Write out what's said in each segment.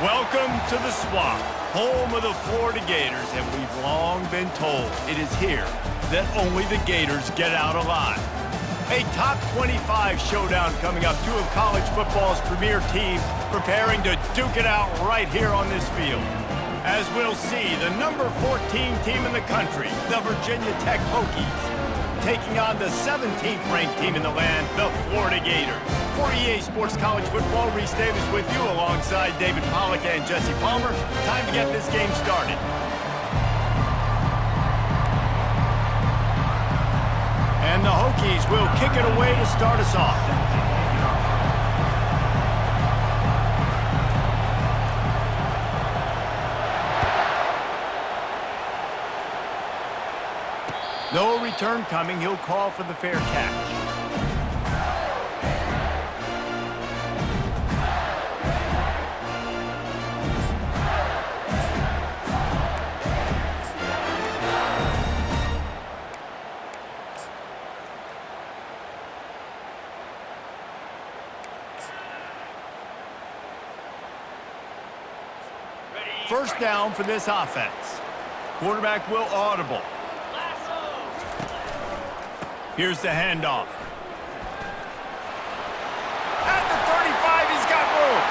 Welcome to the Swamp, home of the Florida Gators, and we've long been told it is here that only the Gators get out alive. A top 25 showdown coming up, two of college football's premier teams preparing to duke it out right here on this field. As we'll see, the number 14 team in the country, the Virginia Tech Hokies, taking on the 17th ranked team in the land, the Florida Gators. For EA Sports College Football, Reese Davis with you alongside David Pollack and Jesse Palmer. Time to get this game started. And the Hokies will kick it away to start us off. No return coming. He'll call for the fair catch. First down for this offense. Quarterback will audible. Here's the handoff. At the 35, he's got room.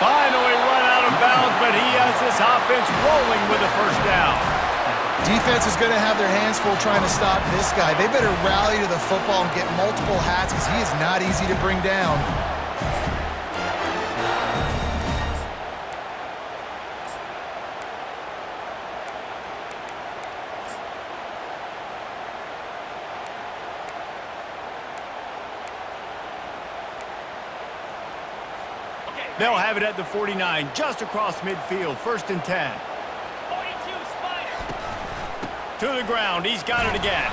Finally run out of bounds, but he has this offense rolling with a first down. Defense is going to have their hands full trying to stop this guy. They better rally to the football and get multiple hats because he is not easy to bring down. They'll have it at the 49, just across midfield, 1st and 10. 42 Spider. To the ground, he's got it again.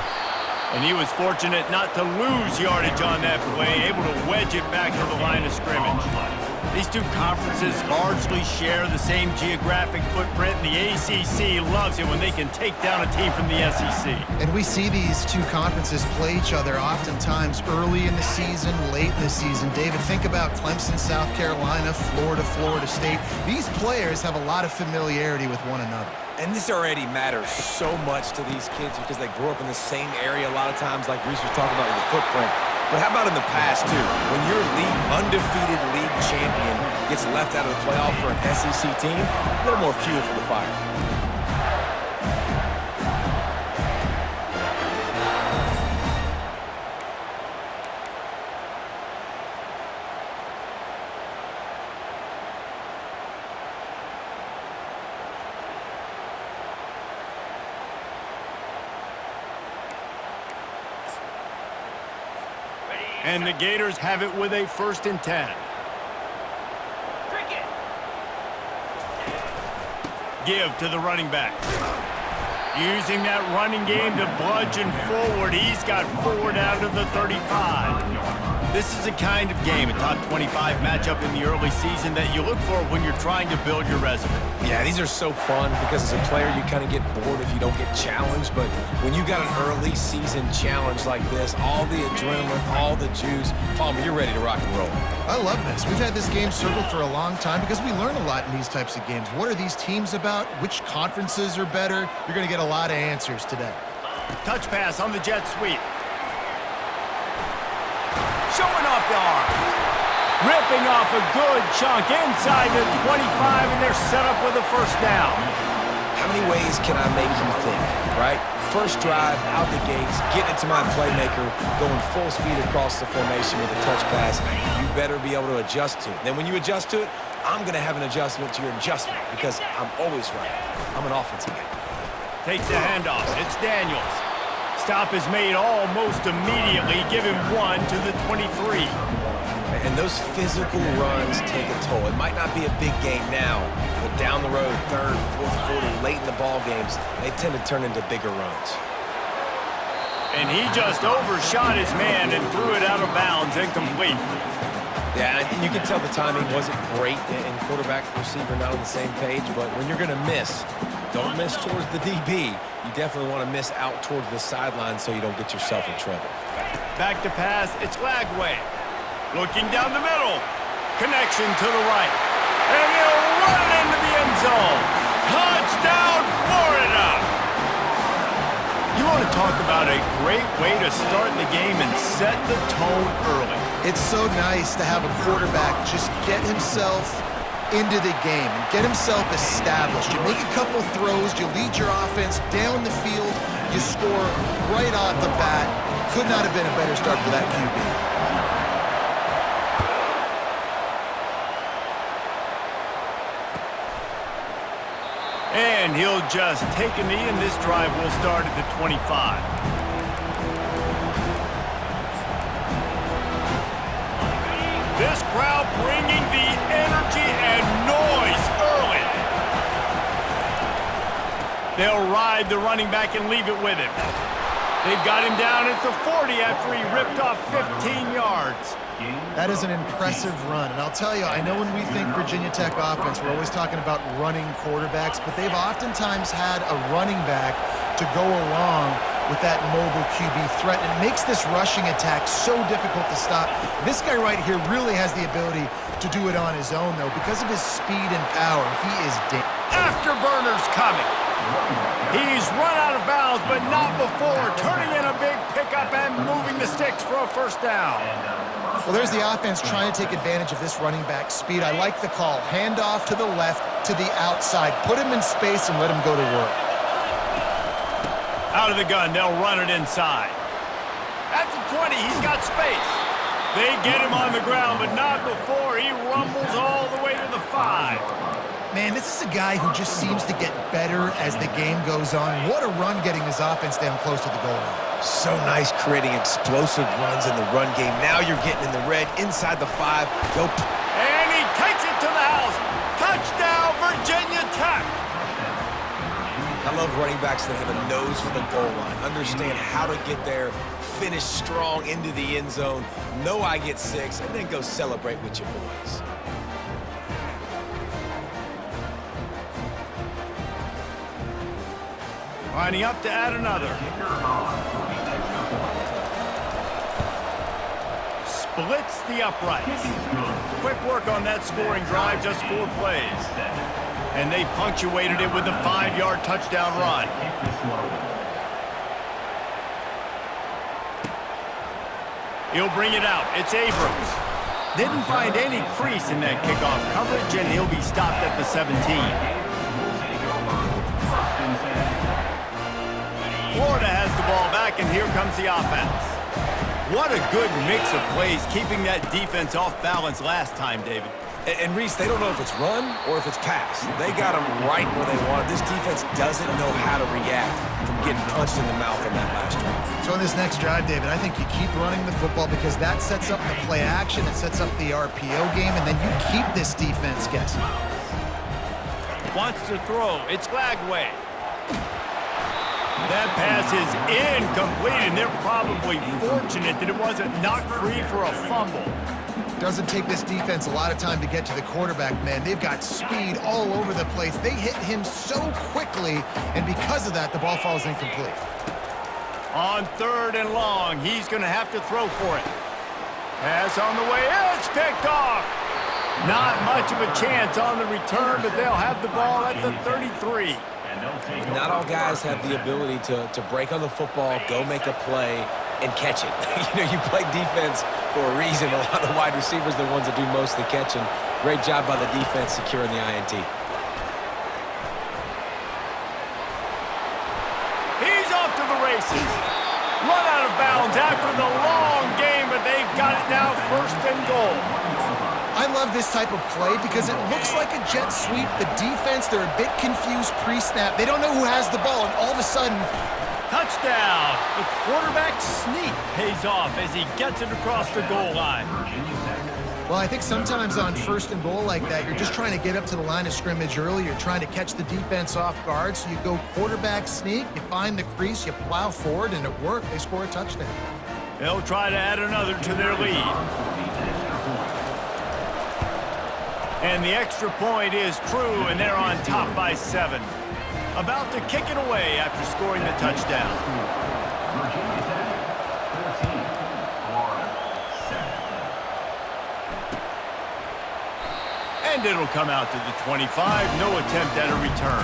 And he was fortunate not to lose yardage on that play, able to wedge it back to the line of scrimmage. These two conferences largely share the same geographic footprint, and the ACC loves it when they can take down a team from the SEC. And we see these two conferences play each other oftentimes early in the season, late in the season. David, think about Clemson, South Carolina, Florida, Florida State. These players have a lot of familiarity with one another. And this already matters so much to these kids because they grew up in the same area a lot of times, like Reese was talking about with the footprint. But how about in the past, too? When your undefeated league champion gets left out of the playoff for an SEC team, a little more fuel for the fire. And the Gators have it with a 1st and 10. Cricket. Give to the running back. Using that running game to bludgeon forward. He's got 4 down to the 35. This is the kind of game, a top 25 matchup in the early season, that you look for when you're trying to build your resume. Yeah, these are so fun because as a player, you kind of get bored if you don't get challenged. But when you got an early season challenge like this, all the adrenaline, all the juice, Palmer, you're ready to rock and roll. I love this. We've had this game circled for a long time because we learn a lot in these types of games. What are these teams about? Which conferences are better? You're going to get a lot of answers today. Touch pass on the jet sweep. Showing off the arm. Ripping off a good chunk inside the 25, and they're set up with a first down. How many ways can I make you think, right? First drive, out the gates, getting it to my playmaker, going full speed across the formation with a touch pass. You better be able to adjust to it. Then when you adjust to it, I'm going to have an adjustment to your adjustment because I'm always right. I'm an offensive guy. Takes the handoff. It's Daniels. Stop is made almost immediately. Give him 1 to the 23. And those physical runs take a toll. It might not be a big game now, but down the road, 3rd, 4th quarter, late in the ball games, they tend to turn into bigger runs. And he just overshot his man and threw it out of bounds, incomplete. Yeah, and you can tell the timing wasn't great, and quarterback and receiver not on the same page, but when you're going to miss, don't miss towards the DB. You definitely want to miss out towards the sideline so you don't get yourself in trouble. Back to pass, it's Lagway. Looking down the middle. Connection to the right. And he'll run zone. Touchdown, Florida! You want to talk about a great way to start the game and set the tone early. It's so nice to have a quarterback just get himself into the game and get himself established. You make a couple throws, you lead your offense down the field, you score right off the bat. Could not have been a better start for that QB. And he'll just take a knee, and this drive will start at the 25. This crowd bringing the energy and noise early. They'll ride the running back and leave it with him. They've got him down at the 40 after he ripped off 15 yards. That is an impressive run. And I'll tell you, I know when we think Virginia Tech offense, we're always talking about running quarterbacks, but they've oftentimes had a running back to go along with that mobile QB threat. And it makes this rushing attack so difficult to stop. This guy right here really has the ability to do it on his own, though. Because of his speed and power, he is dangerous. Afterburner's coming. He's run out of bounds, but not before turning in a big pickup and moving the sticks for a first down. Well, there's the offense trying to take advantage of this running back speed. I like the call. Hand off to the left, to the outside. Put him in space and let him go to work. Out of the gun, they'll run it inside. At the 20, he's got space. They get him on the ground, but not before he rumbles all the way to the 5. Man, this is a guy who just seems to get better as the game goes on. What a run getting his offense down close to the goal line. So nice creating explosive runs in the run game. Now you're getting in the red inside the 5. Go. And he takes it to the house. Touchdown, Virginia Tech. I love running backs that have a nose for the goal line. Understand how to get there, finish strong into the end zone, know I get 6, and then go celebrate with your boys. Lining up to add another. Splits the uprights. Quick work on that scoring drive, just 4 plays. And they punctuated it with a 5-yard touchdown run. He'll bring it out. It's Abrams. Didn't find any crease in that kickoff coverage, and he'll be stopped at the 17. Florida has the ball back, and here comes the offense. What a good mix of plays, keeping that defense off balance last time, David. And Reese, they don't know if it's run or if it's pass. They got them right where they want it. This defense doesn't know how to react from getting punched in the mouth on that last drive. So in this next drive, David, I think you keep running the football because that sets up the play action, it sets up the RPO game, and then you keep this defense guessing. Wants to throw. It's Lagway. That pass is incomplete, and they're probably fortunate that it wasn't knocked free for a fumble. Doesn't take this defense a lot of time to get to the quarterback, man. They've got speed all over the place. They hit him so quickly, and because of that, the ball falls incomplete. On 3rd and long, he's going to have to throw for it. Pass on the way. It's picked off. Not much of a chance on the return, but they'll have the ball at the 33. Not all guys have the ability to break on the football, go make a play, and catch it. You play defense for a reason. A lot of the wide receivers are the ones that do most of the catching. Great job by the defense securing the INT. He's off to the races. Run out of bounds after the long game, but they've got it now 1st and goal. I love this type of play because it looks like a jet sweep. The defense, they're a bit confused pre-snap. They don't know who has the ball, and all of a sudden... Touchdown! The quarterback sneak pays off as he gets it across the goal line. Well, I think sometimes on 1st and goal like that, you're just trying to get up to the line of scrimmage early. You're trying to catch the defense off guard. So you go quarterback sneak, you find the crease, you plow forward, and it worked. They score a touchdown. They'll try to add another to their lead. And the extra point is true, and they're on top by 7. About to kick it away after scoring the touchdown. And it'll come out to the 25. No attempt at a return.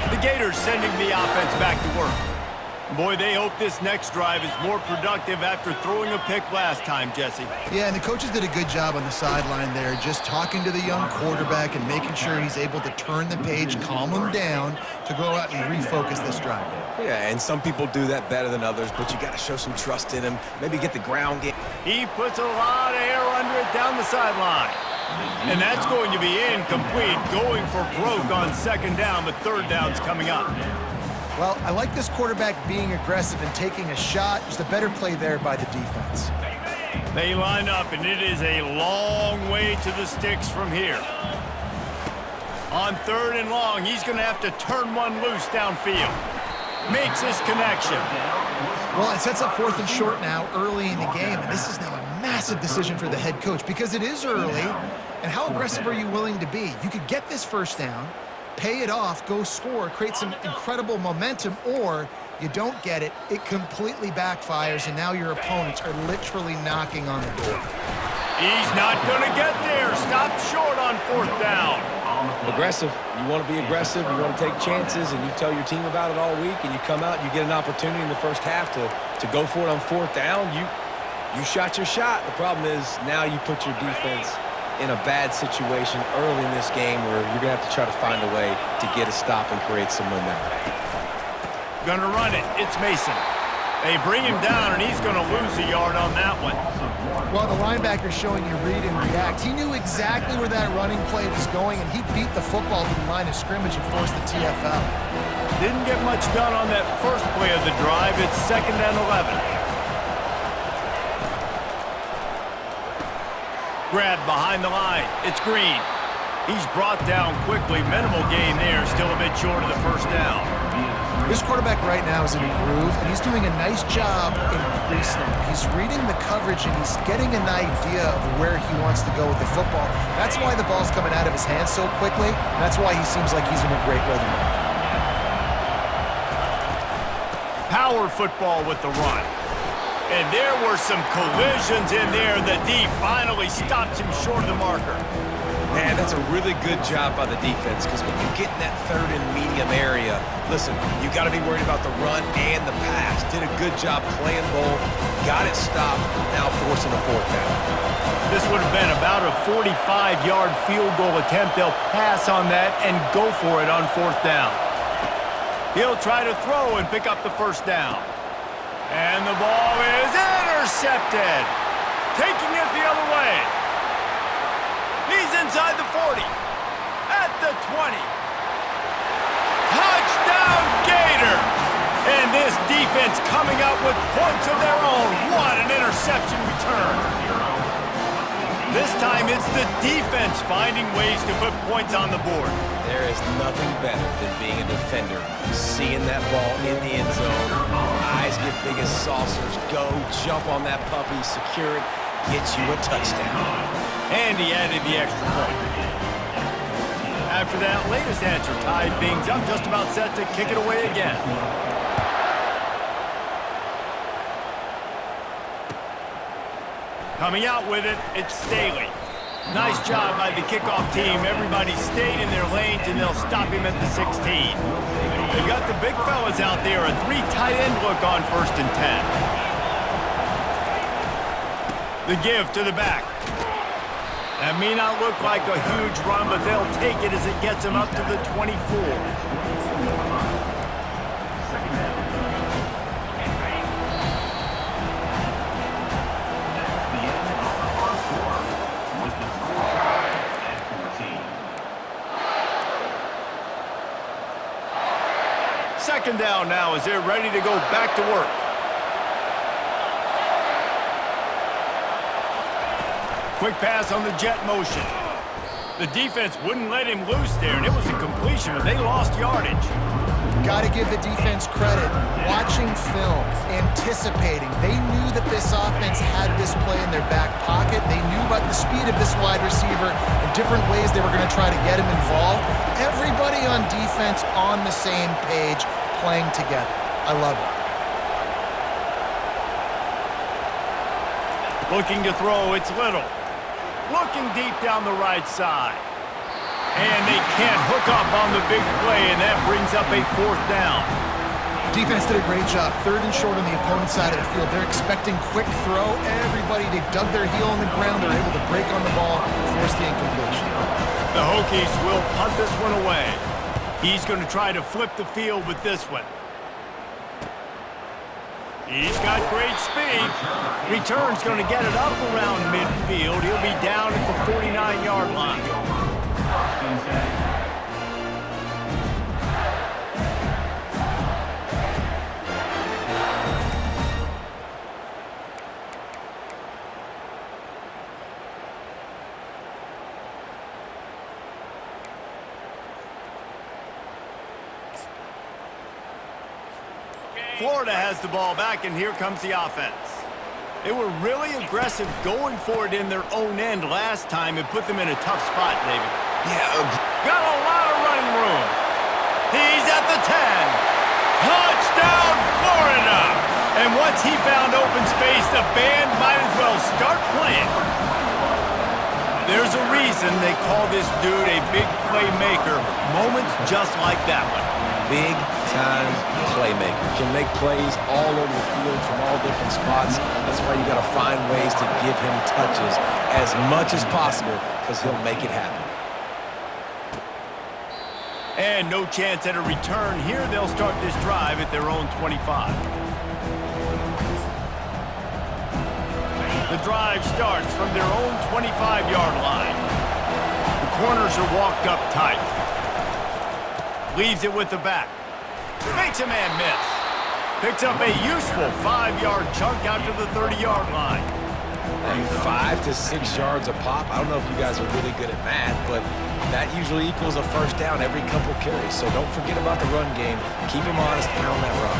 The Gators sending the offense back to work. Boy, they hope this next drive is more productive after throwing a pick last time, Jesse. Yeah, and the coaches did a good job on the sideline there, just talking to the young quarterback and making sure he's able to turn the page, calm him down to go out and refocus this drive. Yeah, and some people do that better than others, but you got to show some trust in him. Maybe get the ground game. He puts a lot of air under it down the sideline. And that's going to be incomplete, going for broke on second down, but third down's coming up. Well, I like this quarterback being aggressive and taking a shot. Just a better play there by the defense. They line up, and it is a long way to the sticks from here. On third and long, he's going to have to turn one loose downfield. Makes his connection. Well, it sets up fourth and short now early in the game, and this is now a massive decision for the head coach because it is early, and how aggressive are you willing to be? You could get this first down, pay it off, go score, create some incredible momentum, or you don't get it, it completely backfires, and now your opponents are literally knocking on the door. He's not going to get there. Stopped short on fourth down. Aggressive. You want to be aggressive. You want to take chances, and you tell your team about it all week, and you come out and you get an opportunity in the first half to go for it on fourth down. You shot your shot. The problem is now you put your defense in a bad situation early in this game where you're going to have to try to find a way to get a stop and create some momentum. Gonna run it. It's Mason. They bring him down, and he's going to lose a yard on that one. Well, the linebacker's showing you read and react. He knew exactly where that running play was going, and he beat the football to the line of scrimmage and forced the TFL. Didn't get much done on that first play of the drive. It's 2nd and 11. Grab behind the line. It's Green. He's brought down quickly. Minimal gain there. Still a bit short of the first down. This quarterback right now is in a groove, and he's doing a nice job in pre-snap. He's reading the coverage, and he's getting an idea of where he wants to go with the football. That's why the ball's coming out of his hands so quickly. That's why he seems like he's in a great rhythm. Power football with the run. And there were some collisions in there. The D finally stops him short of the marker. Man, that's a really good job by the defense because when you get in that third and medium area, listen, you got to be worried about the run and the pass. Did a good job playing both, got it stopped, now forcing a fourth down. This would have been about a 45-yard field goal attempt. They'll pass on that and go for it on fourth down. He'll try to throw and pick up the first down. And the ball is intercepted. Taking it the other way. He's inside the 40. At the 20. Touchdown Gators! And this defense coming up with points of their own. What an interception return. This time it's the defense finding ways to put points on the board. There is nothing better than being a defender. Seeing that ball in the end zone. Eyes get big as saucers. Go, jump on that puppy, secure it, get you a touchdown. And he added the extra point. After that latest answer tied things up, just about set to kick it away again. Coming out with it, it's Staley. Nice job by the kickoff team. Everybody stayed in their lanes, and they'll stop him at the 16. They've got the big fellas out there, a 3 tight end look on 1st and 10. The give to the back. That may not look like a huge run, but they'll take it as it gets them up to the 24. Second down now as they're ready to go back to work. Quick pass on the jet motion. The defense wouldn't let him loose there, and it was a completion, but they lost yardage. Got to give the defense credit. Watching film, anticipating. They knew that this offense had this play in their back pocket. They knew about the speed of this wide receiver and different ways they were going to try to get him involved. Everybody on defense on the same page, playing together. I love it. Looking to throw, it's Little. Looking deep down the right side. And they can't hook up on the big play, and that brings up a 4th down. Defense did a great job. 3rd and short on the opponent's side of the field. They're expecting quick throw. Everybody, they dug their heel on the ground. They're able to break on the ball, force the incompletion. The Hokies will punt this one away. He's going to try to flip the field with this one. He's got great speed. Return's going to get it up around midfield. He'll be down at the 49-yard line. Florida has the ball back, and here comes the offense. They were really aggressive going for it in their own end last time and put them in a tough spot, David. Yeah, got a lot of running room. He's at the 10. Touchdown, Florida! And once he found open space, the band might as well start playing. There's a reason they call this dude a big playmaker. Moments just like that one. big-time playmaker. Can make plays all over the field from all different spots. That's why you got to find ways to give him touches as much as possible because he'll make it happen. And no chance at a return here. They'll start this drive at their own 25. The drive starts from their own 25-yard line. The corners are walked up tight. Leaves it with the back. Makes a man miss. Picks up a useful 5-yard chunk out to the 30-yard line. Hey, 5 to 6 yards a pop. I don't know if you guys are really good at math, but that usually equals a first down every couple carries. So don't forget about the run game. Keep him honest, pound that rock.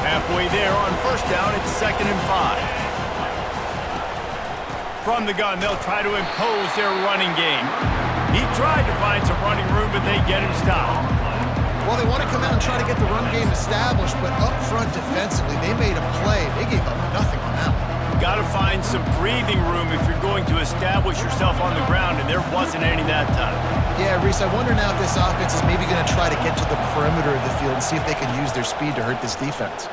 Halfway there on first down, it's 2nd and 5. From the gun, they'll try to impose their running game. He tried to find some running room, but they get him stopped. Well, they want to come out and try to get the run game established, but up front defensively, they made a play. They gave up nothing on that one. Got to find some breathing room if you're going to establish yourself on the ground, and there wasn't any that time. Yeah, Reese, I wonder now if this offense is maybe going to try to get to the perimeter of the field and see if they can use their speed to hurt this defense.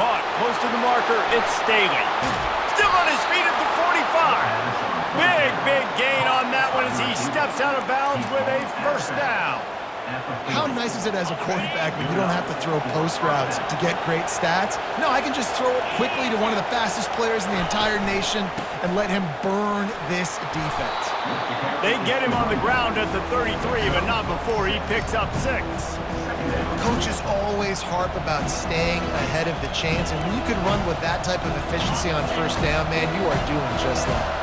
Caught close to the marker, it's Staley. Still on his feet at the 45. Big gain on that one as he steps out of bounds with a first down. How nice is it as a quarterback when you don't have to throw post routes to get great stats? No, I can just throw it quickly to one of the fastest players in the entire nation and let him burn this defense. They get him on the ground at the 33, but not before he picks up 6. Coaches always harp about staying ahead of the chains, and when you can run with that type of efficiency on first down, man, you are doing just that.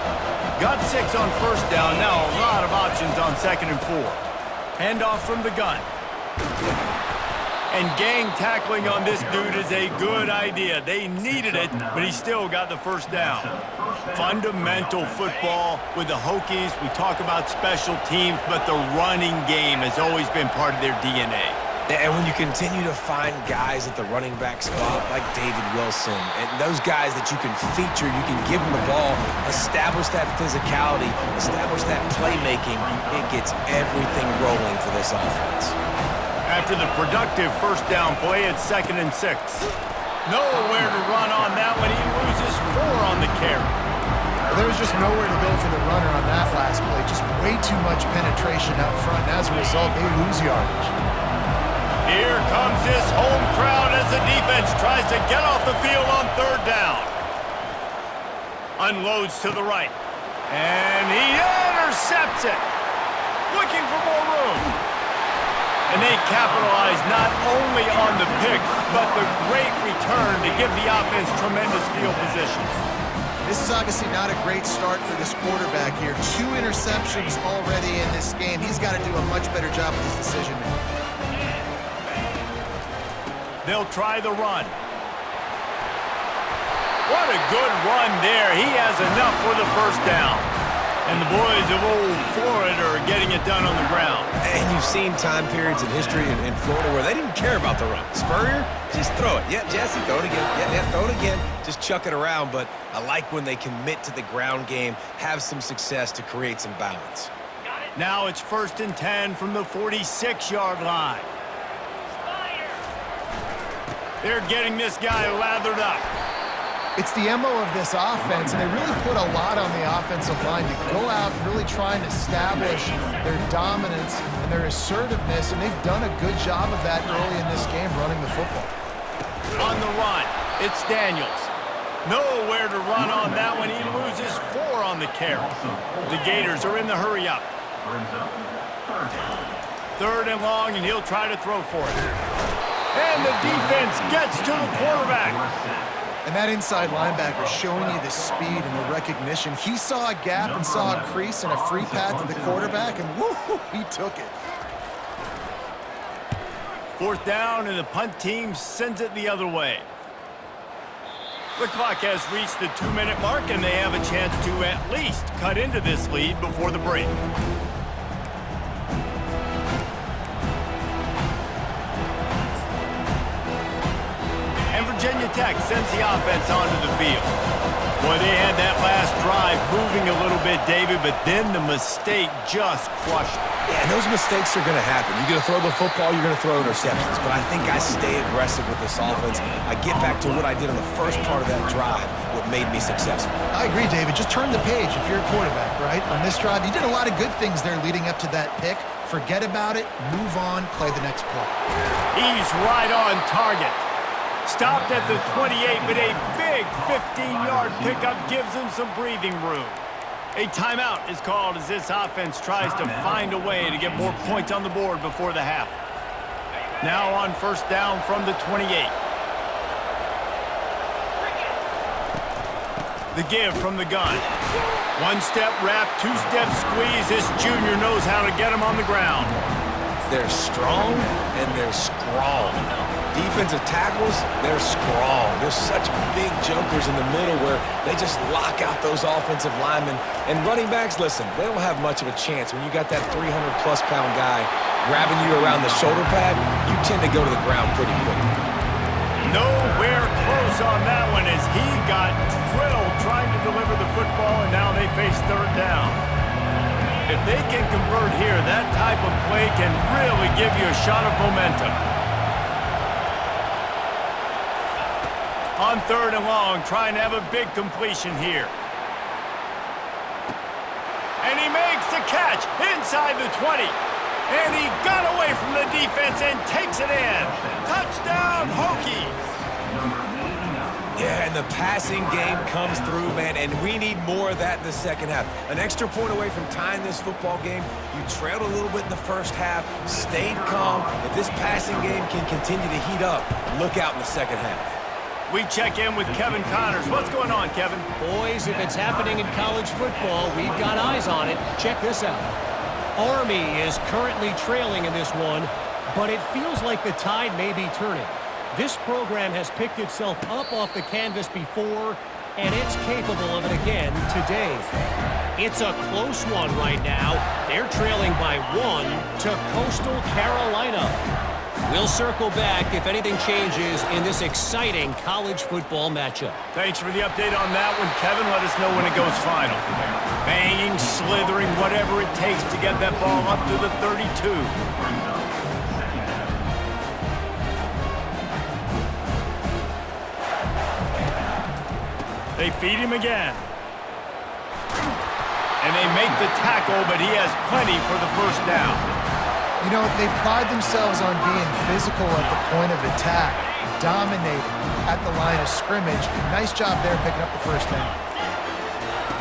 Got 6 on first down, now a lot of options on 2nd and 4. Handoff from the gun. And gang tackling on this dude is a good idea. They needed it, but he still got the first down. Fundamental football with the Hokies. We talk about special teams, but the running game has always been part of their DNA. And when you continue to find guys at the running back spot like David Wilson, and those guys that you can feature, you can give them the ball, establish that physicality, establish that playmaking, it gets everything rolling for this offense. After the productive first down play, it's 2nd and 6. Nowhere to run on that one. He loses 4 on the carry. Well, there was just nowhere to go for the runner on that last play. Just way too much penetration up front, and as a result, they lose yardage. Here comes this home crowd as the defense tries to get off the field on 3rd down. Unloads to the right. And he intercepts it. Looking for more room. And they capitalize not only on the pick, but the great return to give the offense tremendous field position. This is obviously not a great start for this quarterback here. 2 interceptions already in this game. He's got to do a much better job with his decision-making. They'll try the run. What a good run there. He has enough for the first down. And the boys of old Florida are getting it done on the ground. And you've seen time periods in history in Florida where they didn't care about the run. Spurrier, just throw it. Yeah, Jesse, throw it again. Yeah, throw it again. Just chuck it around. But I like when they commit to the ground game, have some success to create some balance. Now it's 1st and 10 from the 46-yard line. They're getting this guy lathered up. It's the MO of this offense, and they really put a lot on the offensive line to go out and really try and establish their dominance and their assertiveness, and they've done a good job of that early in this game running the football. On the run, it's Daniels. Nowhere to run on that one. He loses 4 on the carry. The Gators are in the hurry up. 3rd and long, and he'll try to throw for it. And the defense gets to the quarterback. And that inside linebacker showing you the speed and the recognition. He saw a gap and saw a crease and a free path to the quarterback, and woo, he took it. 4th down, and the punt team sends it the other way. The clock has reached the 2-minute mark, and they have a chance to at least cut into this lead before the break. Virginia Tech sends the offense onto the field. Boy, they had that last drive moving a little bit, David, but then the mistake just crushed them. Yeah, and those mistakes are going to happen. You're going to throw the football, you're going to throw interceptions. But I think I stay aggressive with this offense. I get back to what I did on the first part of that drive, what made me successful. I agree, David. Just turn the page if you're a quarterback, right? On this drive, you did a lot of good things there leading up to that pick. Forget about it, move on, play the next play. He's right on target. Stopped at the 28, but a big 15-yard pickup gives him some breathing room. A timeout is called as this offense tries to find a way to get more points on the board before the half. Now on 1st down from the 28. The give from the gun. 1-step wrap, 2-step squeeze. This junior knows how to get him on the ground. They're strong and they're strong. Defensive tackles, they're strong. There's such big jokers in the middle where they just lock out those offensive linemen. And running backs, listen, they don't have much of a chance. When you got that 300-plus pound guy grabbing you around the shoulder pad, you tend to go to the ground pretty quickly. Nowhere close on that one as he got drilled trying to deliver the football, and now they face 3rd down. If they can convert here, that type of play can really give you a shot of momentum. On 3rd and long, trying to have a big completion here. And he makes the catch inside the 20. And he got away from the defense and takes it in. Touchdown, Hokies! Yeah, and the passing game comes through, man, and we need more of that in the second half. An extra point away from tying this football game. You trailed a little bit in the first half, stayed calm. If this passing game can continue to heat up, look out in the second half. We check in with Kevin Connors. What's going on, Kevin? Boys, if it's happening in college football, we've got eyes on it. Check this out. Army is currently trailing in this one, but it feels like the tide may be turning. This program has picked itself up off the canvas before, and it's capable of it again today. It's a close one right now. They're trailing by 1 to Coastal Carolina. We'll circle back if anything changes in this exciting college football matchup. Thanks for the update on that one, Kevin. Let us know when it goes final. Banging, slithering, whatever it takes to get that ball up to the 32. They feed him again. And they make the tackle, but he has plenty for the 1st down. You know, they pride themselves on being physical at the point of attack, dominating at the line of scrimmage. Nice job there picking up the 1st down.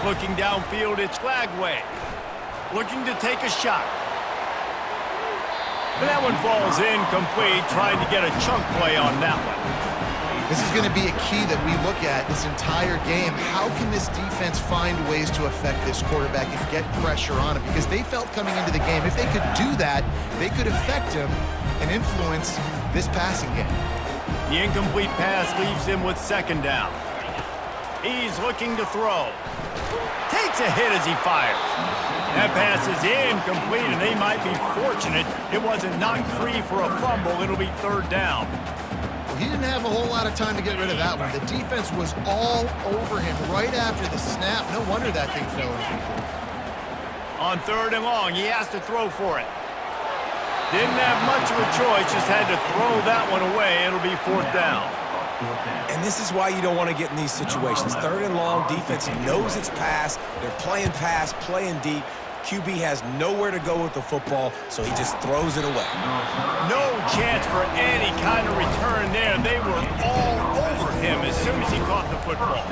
Looking downfield, it's Flagway. Looking to take a shot. And that one falls incomplete, trying to get a chunk play on that one. This is going to be a key that we look at this entire game. How can this defense find ways to affect this quarterback and get pressure on him? Because they felt coming into the game, if they could do that, they could affect him and influence this passing game. The incomplete pass leaves him with 2nd down. He's looking to throw. Takes a hit as he fires. That pass is incomplete, and they might be fortunate it wasn't knocked free for a fumble. It'll be third down. Well, he didn't have a whole lot of time to get rid of that one. The defense was all over him right after the snap. No wonder that thing fell incomplete. On third and long, he has to throw for it. Didn't have much of a choice, just had to throw that one away. It'll be fourth down. And this is why you don't want to get in these situations. Third and long, defense knows it's pass. They're playing pass, playing deep. QB has nowhere to go with the football, so he just throws it away. No chance for any kind of return there. They were all over him as soon as he caught the football.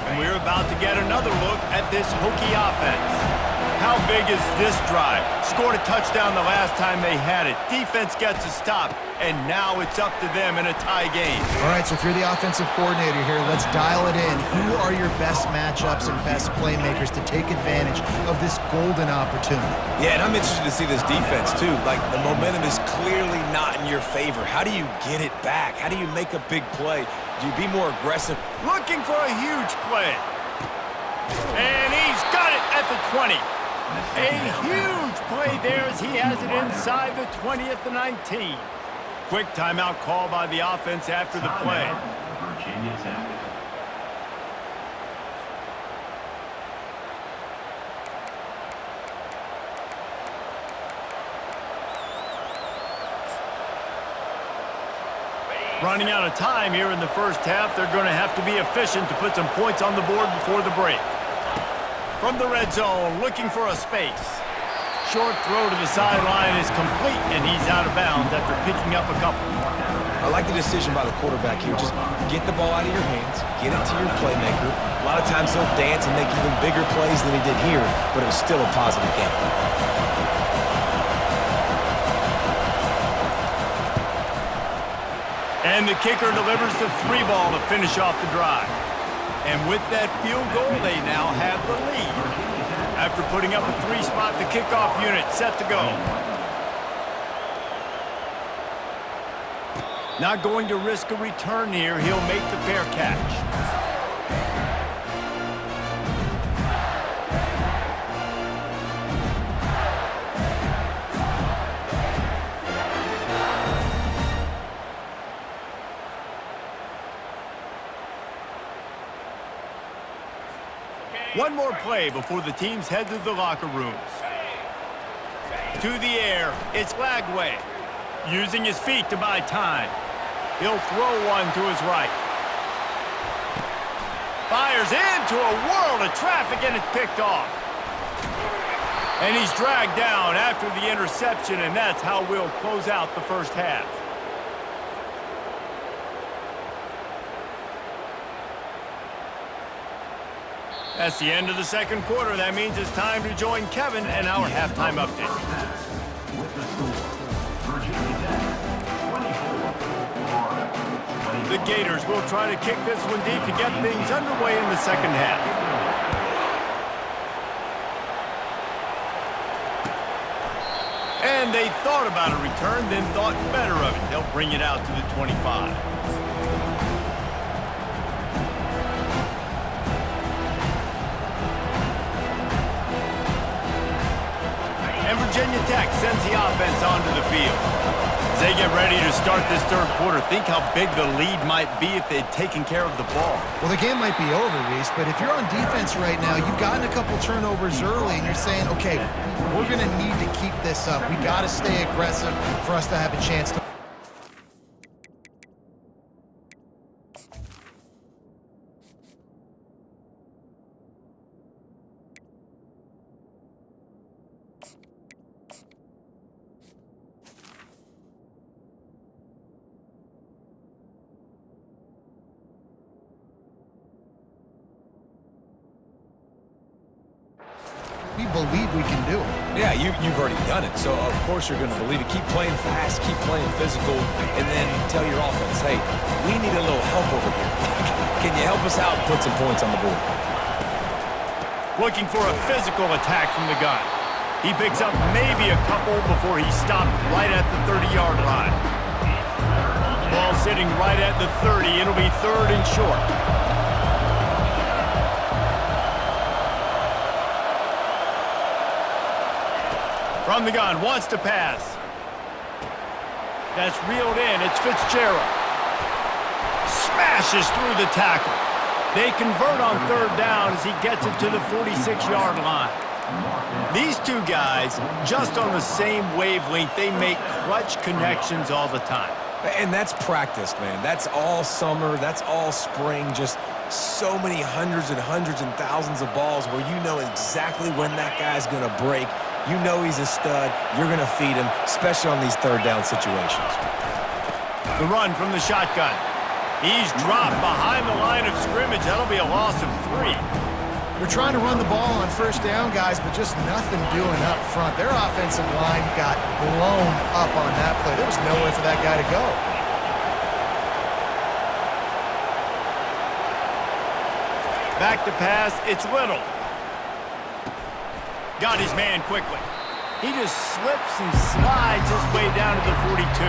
And we're about to get another look at this Hokie offense. How big is this drive? Scored a touchdown the last time they had it. Defense gets a stop, and now it's up to them in a tie game. All right, so if you're the offensive coordinator here, let's dial it in. Who are your best matchups and best playmakers to take advantage of this golden opportunity? Yeah, and I'm interested to see this defense, too. Like, the momentum is clearly not in your favor. How do you get it back? How do you make a big play? Do you be more aggressive? Looking for a huge play. And he's got it at the 20. A huge play there as he has it inside the 20 at the 19. Quick timeout call by the offense after the play. Running out of time here in the first half, they're going to have to be efficient to put some points on the board before the break. From the red zone, looking for a space. Short throw to the sideline is complete, and he's out of bounds after picking up a couple. I like the decision by the quarterback here. Just get the ball out of your hands, get it to your playmaker. A lot of times he'll dance and make even bigger plays than he did here, but it was still a positive game. And the kicker delivers the 3 ball to finish off the drive. And with that field goal, they now have the lead. After putting up a 3-spot, the kickoff unit set to go. Not going to risk a return here. He'll make the fair catch. One more play before the teams head to the locker rooms. To the air, it's Lagway. Using his feet to buy time. He'll throw one to his right. Fires into a world of traffic, and it's picked off. And he's dragged down after the interception, and that's how we'll close out the first half. That's the end of the second quarter. That means it's time to join Kevin and our halftime update. The Gators will try to kick this one deep to get things underway in the second half. And they thought about a return, then thought better of it. They'll bring it out to the 25. And Virginia Tech sends the offense onto the field. As they get ready to start this third quarter, think how big the lead might be if they'd taken care of the ball. Well, the game might be over, Reese, but if you're on defense right now, you've gotten a couple turnovers early, and you're saying, okay, we're going to need to keep this up. We got to stay aggressive for us to have a chance to. We believe we can do it. Yeah, you've already done it, so of course you're going to believe it. Keep playing fast, keep playing physical, and then tell your offense, hey, we need a little help over here. Can you help us out and put some points on the board? Looking for a physical attack from the gun. He picks up maybe a couple before he's stopped right at the 30-yard line. Ball sitting right at the 30. It'll be third and short. From the gun, wants to pass. That's reeled in. It's Fitzgerald. Smashes through the tackle. They convert on third down as he gets it to the 46-yard line. These two guys, just on the same wavelength, they make clutch connections all the time. And that's practice, man. That's all summer. That's all spring. Just so many hundreds and thousands of balls where you know exactly when that guy's going to break. You know he's a stud. You're going to feed him, especially on these third down situations. The run from the shotgun. He's dropped behind the line of scrimmage. That'll be a loss of 3. They're trying to run the ball on first down, guys, but just nothing doing up front. Their offensive line got blown up on that play. There was nowhere for that guy to go. Back to pass, it's Little. Got his man quickly. He just slips and slides his way down to the 42.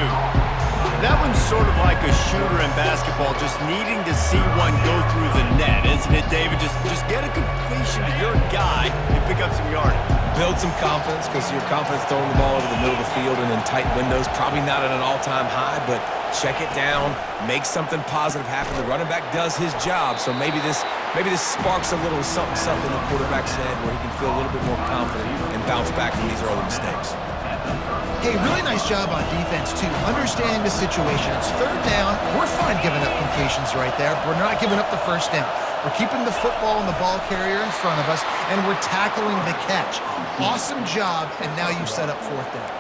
That one's sort of like a shooter in basketball, just needing to see one go through the net, isn't it, David? Just get a completion to your guy and pick up some yardage. Build some confidence, because your confidence throwing the ball over the middle of the field and in tight windows, probably not at an all-time high, but check it down, make something positive happen. The running back does his job, so maybe this sparks a little something in the quarterback's head where he can feel a little bit more confident and bounce back from these early mistakes. Hey, really nice job on defense, too. Understanding the situation. It's third down. We're fine giving up completions right there. We're not giving up the first down. We're keeping the football and the ball carrier in front of us, and we're tackling the catch. Awesome job, and now you've set up fourth down.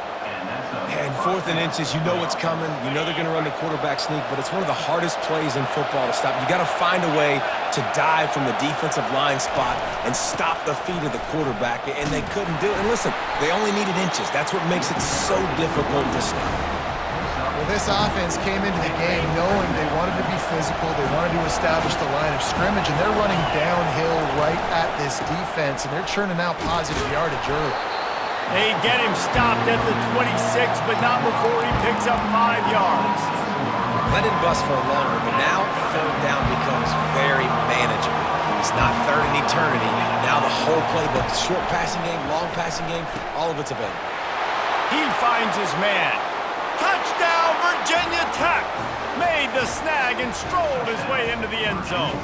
And 4th and inches, you know what's coming. You know they're going to run the quarterback sneak, but it's one of the hardest plays in football to stop. You got to find a way to dive from the defensive line spot and stop the feet of the quarterback, and they couldn't do it. And listen, they only needed inches. That's what makes it so difficult to stop. Well, this offense came into the game knowing they wanted to be physical, they wanted to establish the line of scrimmage, and they're running downhill right at this defense, and they're churning out positive yardage early. They get him stopped at the 26, but not before he picks up 5 yards. Let it bust for a long one, but now third down becomes very manageable. It's not third in eternity. Now the whole playbook, short passing game, long passing game, all of it's available. He finds his man. Touchdown, Virginia Tech! Made the snag and strolled his way into the end zone.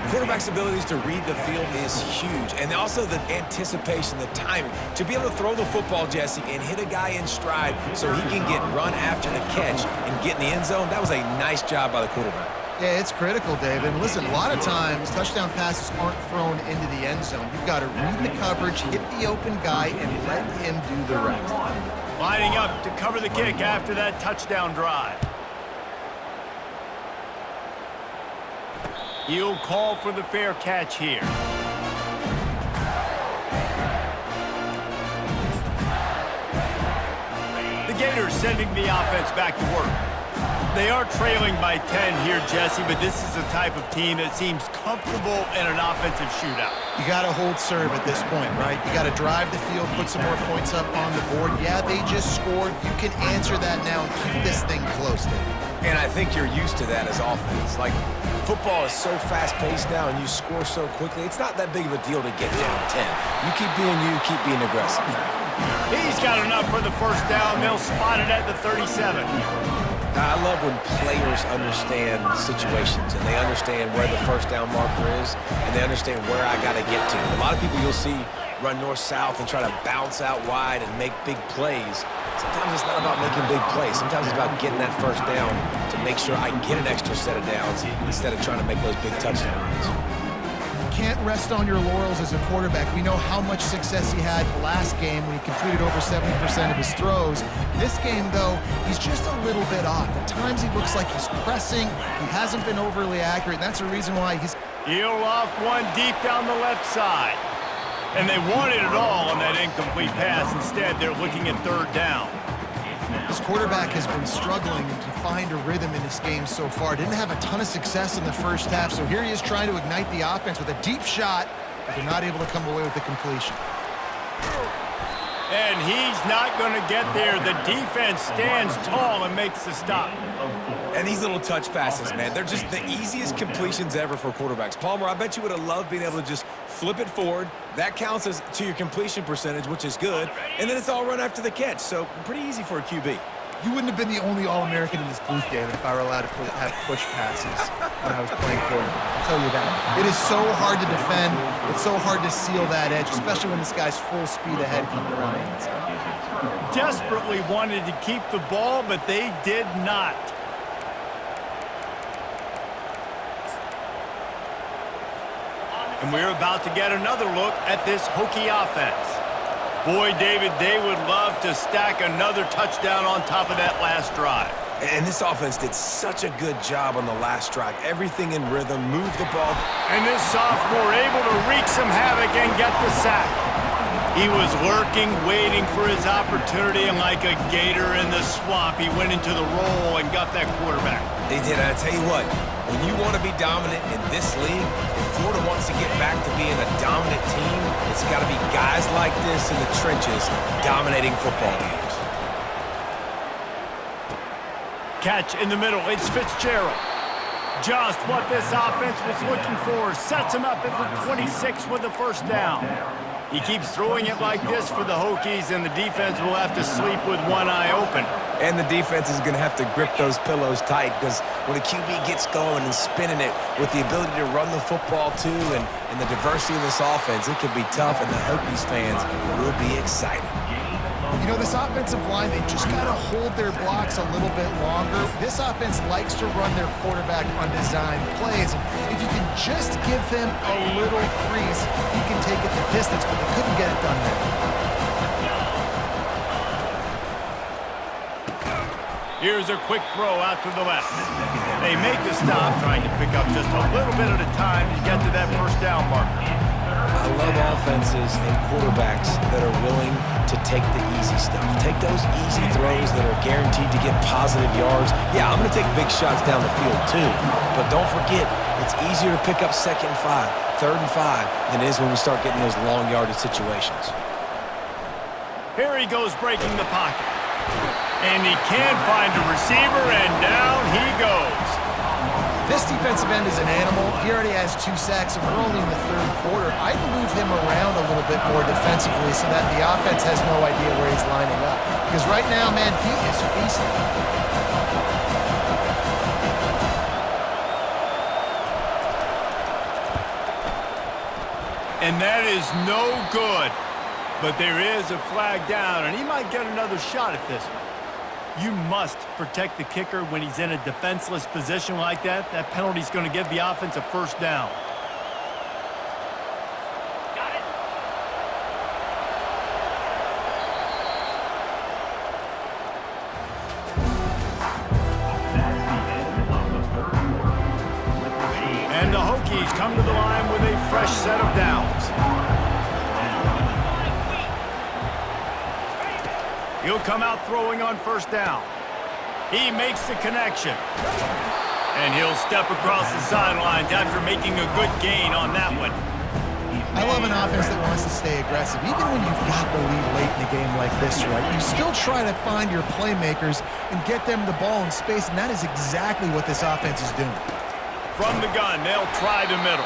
Quarterback's abilities to read the field is huge, and also the anticipation, the timing. To be able to throw the football, Jesse, and hit a guy in stride so he can get run after the catch and get in the end zone, that was a nice job by the quarterback. Yeah, it's critical, David. And listen, a lot of times touchdown passes aren't thrown into the end zone. You've got to read the coverage, hit the open guy, and let him do the rest. Lining up to cover the kick after that touchdown drive. He'll call for the fair catch here. The Gators sending the offense back to work. They are trailing by 10 here, Jesse, but this is the type of team that seems comfortable in an offensive shootout. You got to hold serve at this point, right? You got to drive the field, put some more points up on the board. Yeah, they just scored. You can answer that now and keep this thing close, David. And I think you're used to that as offense. Like, football is so fast-paced now and you score so quickly, it's not that big of a deal to get down 10. You keep being aggressive. He's got enough for the first down. They'll spot it at the 37. I love when players understand situations and they understand where the first down marker is and they understand where I got to get to. A lot of people you'll see run north-south and try to bounce out wide and make big plays. Sometimes it's not about making big plays. Sometimes it's about getting that first down to make sure I get an extra set of downs instead of trying to make those big touchdown runs. You can't rest on your laurels as a quarterback. We know how much success he had last game when he completed over 70% of his throws. This game, though, he's just a little bit off. At times he looks like he's pressing. He hasn't been overly accurate, and that's the reason why he's... He'll loft one deep down the left side. And they wanted it all on that incomplete pass. Instead, they're looking at third down. This quarterback has been struggling to find a rhythm in this game so far. Didn't have a ton of success in the first half, so here he is trying to ignite the offense with a deep shot, but they're not able to come away with the completion. And he's not going to get there. The defense stands tall and makes the stop. And these little touch passes, man, they're just the easiest completions ever for quarterbacks. Palmer, I bet you would have loved being able to just flip it forward. That counts as to your completion percentage, which is good. And then it's all run after the catch, so pretty easy for a QB. You wouldn't have been the only All-American in this booth, David, if I were allowed to have push passes when I was playing quarterback. I'll tell you that. It is so hard to defend. It's so hard to seal that edge, especially when this guy's full speed ahead coming around the inside. Desperately wanted to keep the ball, but they did not. And we're about to get another look at this Hokie offense. Boy, David, they would love to stack another touchdown on top of that last drive. And this offense did such a good job on the last drive. Everything in rhythm, moved the ball. And this sophomore able to wreak some havoc and get the sack. He was lurking, waiting for his opportunity, and like a gator in the swamp, he went into the roll and got that quarterback. They did. I tell you what, when you want to be dominant in this league, if Florida wants to get back to being a dominant team, it's got to be guys like this in the trenches dominating football games. Catch in the middle. It's Fitzgerald. Just what this offense was looking for. Sets him up at the 26 with the first down. He keeps throwing it like this for the Hokies, and the defense will have to sleep with one eye open. And the defense is going to have to grip those pillows tight, because when a QB gets going and spinning it with the ability to run the football too and the diversity of this offense, it can be tough, and the Hokies fans will be excited. You know, this offensive line, they just got to hold their blocks a little bit longer. This offense likes to run their quarterback on design plays. If you can just give them a little crease, he can take it the distance, but they couldn't get it done there. Here's a quick throw out to the left. They make the stop, trying to pick up just a little bit at a time to get to that first down marker. I love offenses and quarterbacks that are willing to take the easy stuff. Take those easy throws that are guaranteed to get positive yards. Yeah, I'm going to take big shots down the field too. But don't forget, it's easier to pick up 2nd and 5, 3rd and 5 than it is when we start getting those long yardage situations. Here he goes breaking the pocket. And he can't find a receiver, and down he goes. This defensive end is an animal. He already has 2 sacks, and we're only in the 3rd quarter. I'd move him around a little bit more defensively so that the offense has no idea where he's lining up. Because right now, man, he is feasting. And that is no good. But there is a flag down, and he might get another shot at this one. You must protect the kicker when he's in a defenseless position like that. That penalty's going to give the offense a first down. Got it. And the Hokies come to the line with a fresh set of downs. He'll come out throwing on first down. He makes the connection. And he'll step across the sidelines after making a good gain on that one. I love an offense that wants to stay aggressive. Even when you've got the lead late in a game like this, right, you still try to find your playmakers and get them the ball in space, and that is exactly what this offense is doing. From the gun, they'll try the middle.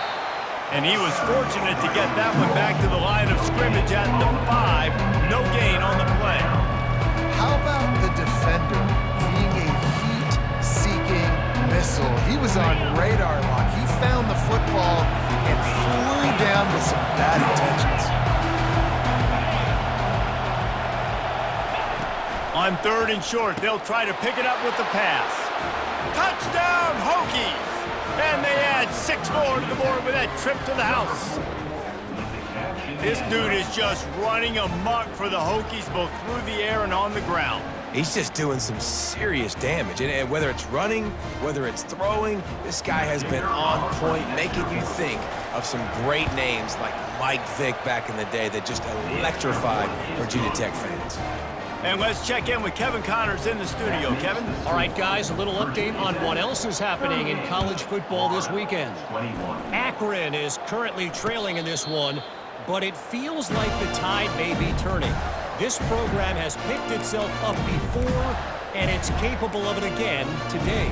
And he was fortunate to get that one back to the line of scrimmage at the 5. No gain on the play. How about the defender being a heat-seeking missile? He was on radar lock. He found the football and flew down with some bad intentions. On 3rd and short, they'll try to pick it up with the pass. Touchdown, Hokies! And they add 6 more to the board with that trip to the house. This dude is just running amok for the Hokies, both through the air and on the ground. He's just doing some serious damage. And whether it's running, whether it's throwing, this guy has been on point, making you think of some great names like Mike Vick back in the day that just electrified Virginia Tech fans. And let's check in with Kevin Connors in the studio. Kevin? All right, guys, a little update on what else is happening in college football this weekend. Akron is currently trailing in this one, but it feels like the tide may be turning. This program has picked itself up before, and it's capable of it again today.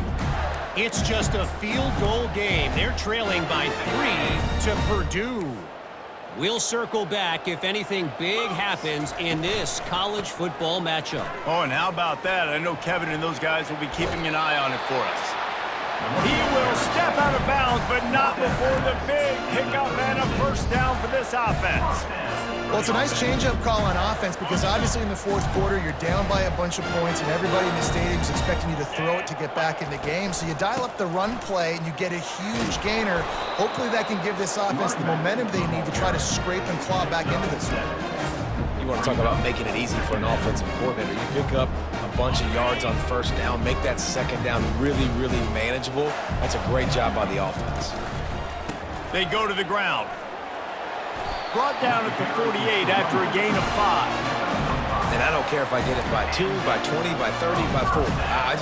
It's just a field goal game. They're trailing by 3 to Purdue. We'll circle back if anything big happens in this college football matchup. Oh, and how about that? I know Kevin and those guys will be keeping an eye on it for us. He will step out of bounds, but not before the big pickup and a first down for this offense. Well, it's a nice change-up call on offense because obviously in the fourth quarter, you're down by a bunch of points and everybody in the stadium is expecting you to throw it to get back in the game. So you dial up the run play and you get a huge gainer. Hopefully that can give this offense the momentum they need to try to scrape and claw back into this one. You want to talk about making it easy for an offensive coordinator. You pick up a bunch of yards on first down, make that second down really, really manageable. That's a great job by the offense. They go to the ground. Brought down at the 48 after a gain of 5. And I don't care if I get it by 2, by 20, by 30, by 40. I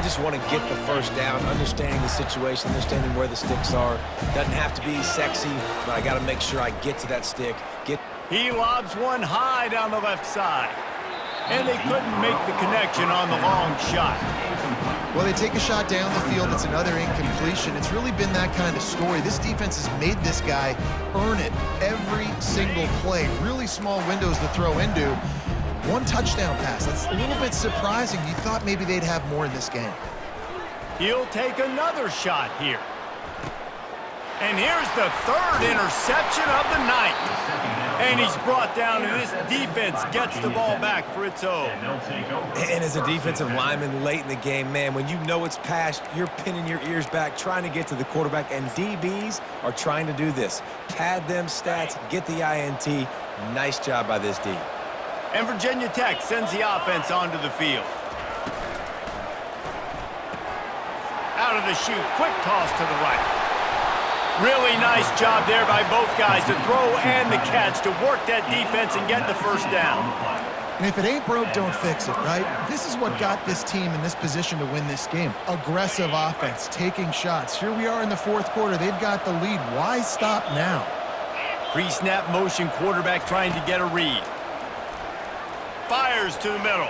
just want to get the first down, understanding the situation, understanding where the sticks are. Doesn't have to be sexy, but I got to make sure I get to that stick. He lobs one high down the left side. And they couldn't make the connection on the long shot. Well, they take a shot down the field. It's another incompletion. It's really been that kind of story. This defense has made this guy earn it every single play. Really small windows to throw into. One touchdown pass. That's a little bit surprising. You thought maybe they'd have more in this game. He'll take another shot here. And here's the third interception of the night. And he's brought down, and this defense gets the ball back for its own. And as a defensive lineman late in the game, man, when you know it's past, you're pinning your ears back, trying to get to the quarterback, and DBs are trying to do this. Pad them stats, get the INT. Nice job by this D. And Virginia Tech sends the offense onto the field. Out of the chute, quick toss to the right. Really nice job there by both guys to throw and the catch to work that defense and get the first down. And if it ain't broke, don't fix it, right? This is what got this team in this position to win this game. Aggressive offense, taking shots. Here we are in the fourth quarter. They've got the lead. Why stop now? Pre-snap motion quarterback trying to get a read. Fires to the middle.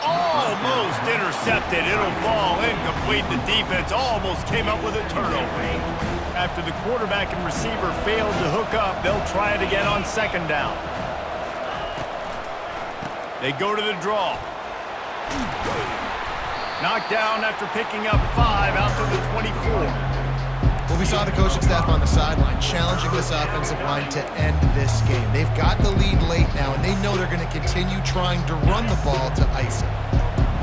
Almost intercepted. It'll fall incomplete. The defense almost came up with a turnover. After the quarterback and receiver failed to hook up, they'll try it again on second down. They go to the draw. Knocked down after picking up 5 out to the 24. Well, we saw the coaching staff on the sideline challenging this offensive line to end this game. They've got the lead late now, and they know they're going to continue trying to run the ball to ice it.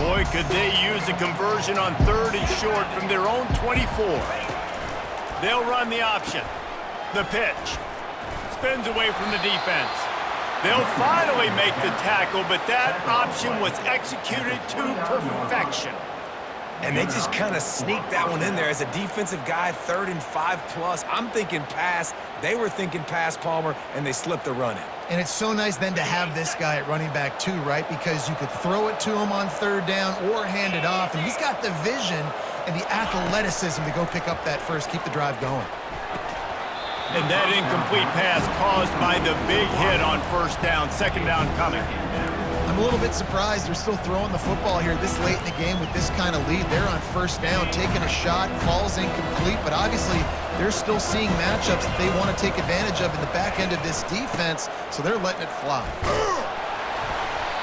Boy, could they use a conversion on 3rd and short from their own 24. They'll run the option. The pitch. Spins away from the defense. They'll finally make the tackle, but that option was executed to perfection. And they just kind of sneaked that one in there as a defensive guy, 3rd and 5+. I'm thinking pass. They were thinking pass, Palmer, and they slipped the run in. And it's so nice then to have this guy at running back too, right? Because you could throw it to him on 3rd down or hand it off. And he's got the vision and the athleticism to go pick up that first, keep the drive going. And that incomplete pass caused by the big hit on 1st down, 2nd down coming. I'm a little bit surprised they're still throwing the football here this late in the game with this kind of lead. They're on 1st down, taking a shot, falls incomplete, but obviously they're still seeing matchups that they want to take advantage of in the back end of this defense, so they're letting it fly.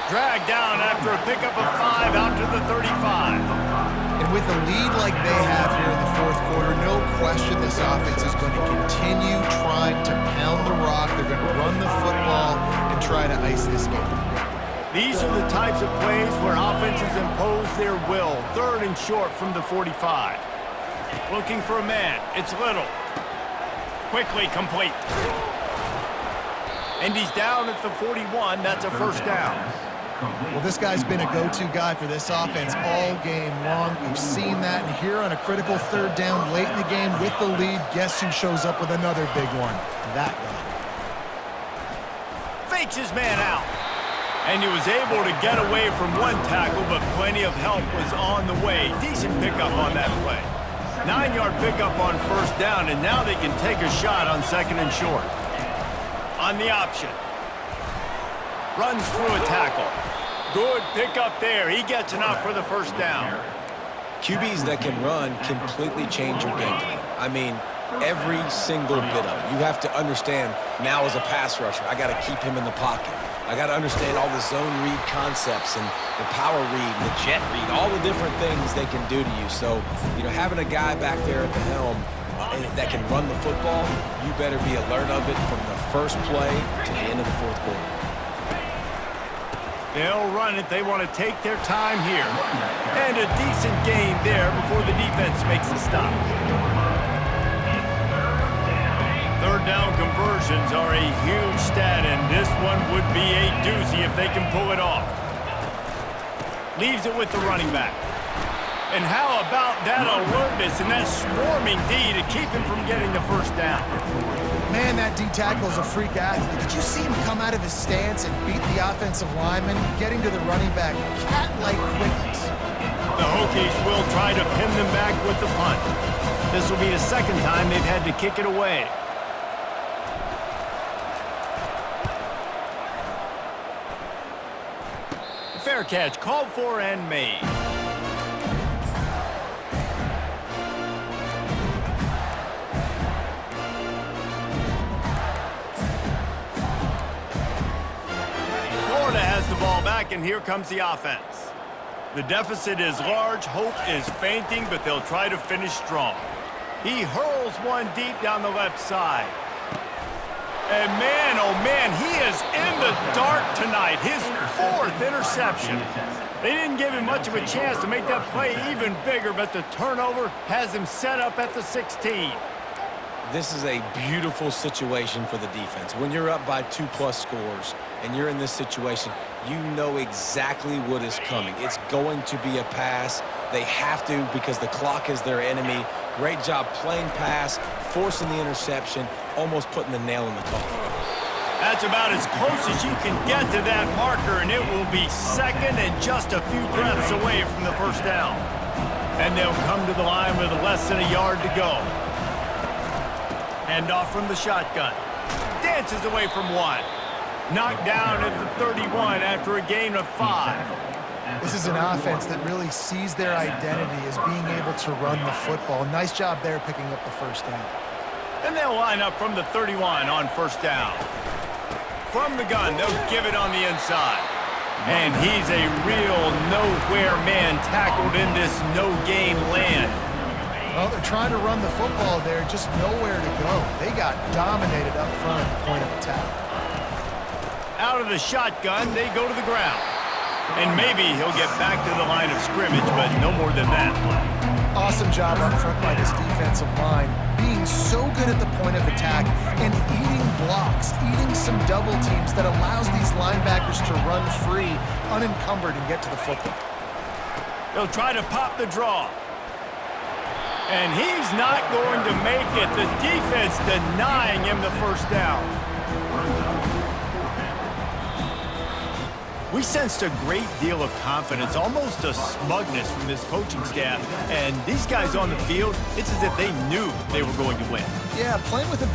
Dragged down after a pickup of 5 out to the 35. And with a lead like they have here in the fourth quarter, no question this offense is going to continue trying to pound the rock. They're going to run the football and try to ice this game. These are the types of plays where offenses impose their will. 3rd and short from the 45. Looking for a man. It's Little. Quickly complete. And he's down at the 41. That's a 1st down. Well, this guy's been a go-to guy for this offense all game long. We've seen that, and here on a critical 3rd down late in the game with the lead, guess who shows up with another big one? That guy. Fakes his man out. And he was able to get away from one tackle, but plenty of help was on the way. Decent pickup on that play. 9-yard pickup on 1st down, and now they can take a shot on 2nd and short. On the option. Runs through a tackle. Good pickup there. He gets enough for the first down. QBs that can run completely change your game plan. I mean, every single bit of it. You have to understand now as a pass rusher, I got to keep him in the pocket. I got to understand all the zone read concepts and the power read and the jet read, all the different things they can do to you. So, having a guy back there at the helm that can run the football, you better be alert of it from the first play to the end of the fourth quarter. They'll run it. They want to take their time here. And a decent gain there before the defense makes a stop. Third down conversions are a huge stat, and this one would be a doozy if they can pull it off. Leaves it with the running back. And how about that alertness and that swarming D to keep him from getting the first down? Man, that D tackle is a freak athlete. Did you see him come out of his stance and beat the offensive lineman, getting to the running back, cat-like quickness? The Hokies will try to pin them back with the punt. This will be the second time they've had to kick it away. Fair catch called for and made. Florida has the ball back, and here comes the offense. The deficit is large. Hope is fainting, but they'll try to finish strong. He hurls one deep down the left side. And man, oh man, he is in the dark tonight. His fourth interception. They didn't give him much of a chance to make that play even bigger, but the turnover has him set up at the 16. This is a beautiful situation for the defense. When you're up by 2+ scores and you're in this situation, you know exactly what is coming. It's going to be a pass. They have to because the clock is their enemy. Great job playing pass, forcing the interception, almost putting the nail in the coffin. That's about as close as you can get to that marker, and it will be second and just a few breaths away from the first down. And they'll come to the line with less than a yard to go. Hand off from the shotgun. Dances away from one. Knocked down at the 31 after a gain of 5. This is an offense that really sees their identity as being able to run the football. Nice job there picking up the first down. And they'll line up from the 31 on first down. From the gun, they'll give it on the inside. And he's a real nowhere man tackled in this no-gain land. Well, they're trying to run the football there, just nowhere to go. They got dominated up front at the point of attack. Out of the shotgun, they go to the ground. And maybe he'll get back to the line of scrimmage, but no more than that. Awesome job up front by this defensive line, being so good at the point of attack and eating blocks, eating some double teams that allows these linebackers to run free, unencumbered, and get to the football. They'll try to pop the draw. And he's not going to make it. The defense denying him the first down. We sensed a great deal of confidence, almost a smugness from this coaching staff. And these guys on the field, it's as if they knew they were going to win. Yeah, playing with a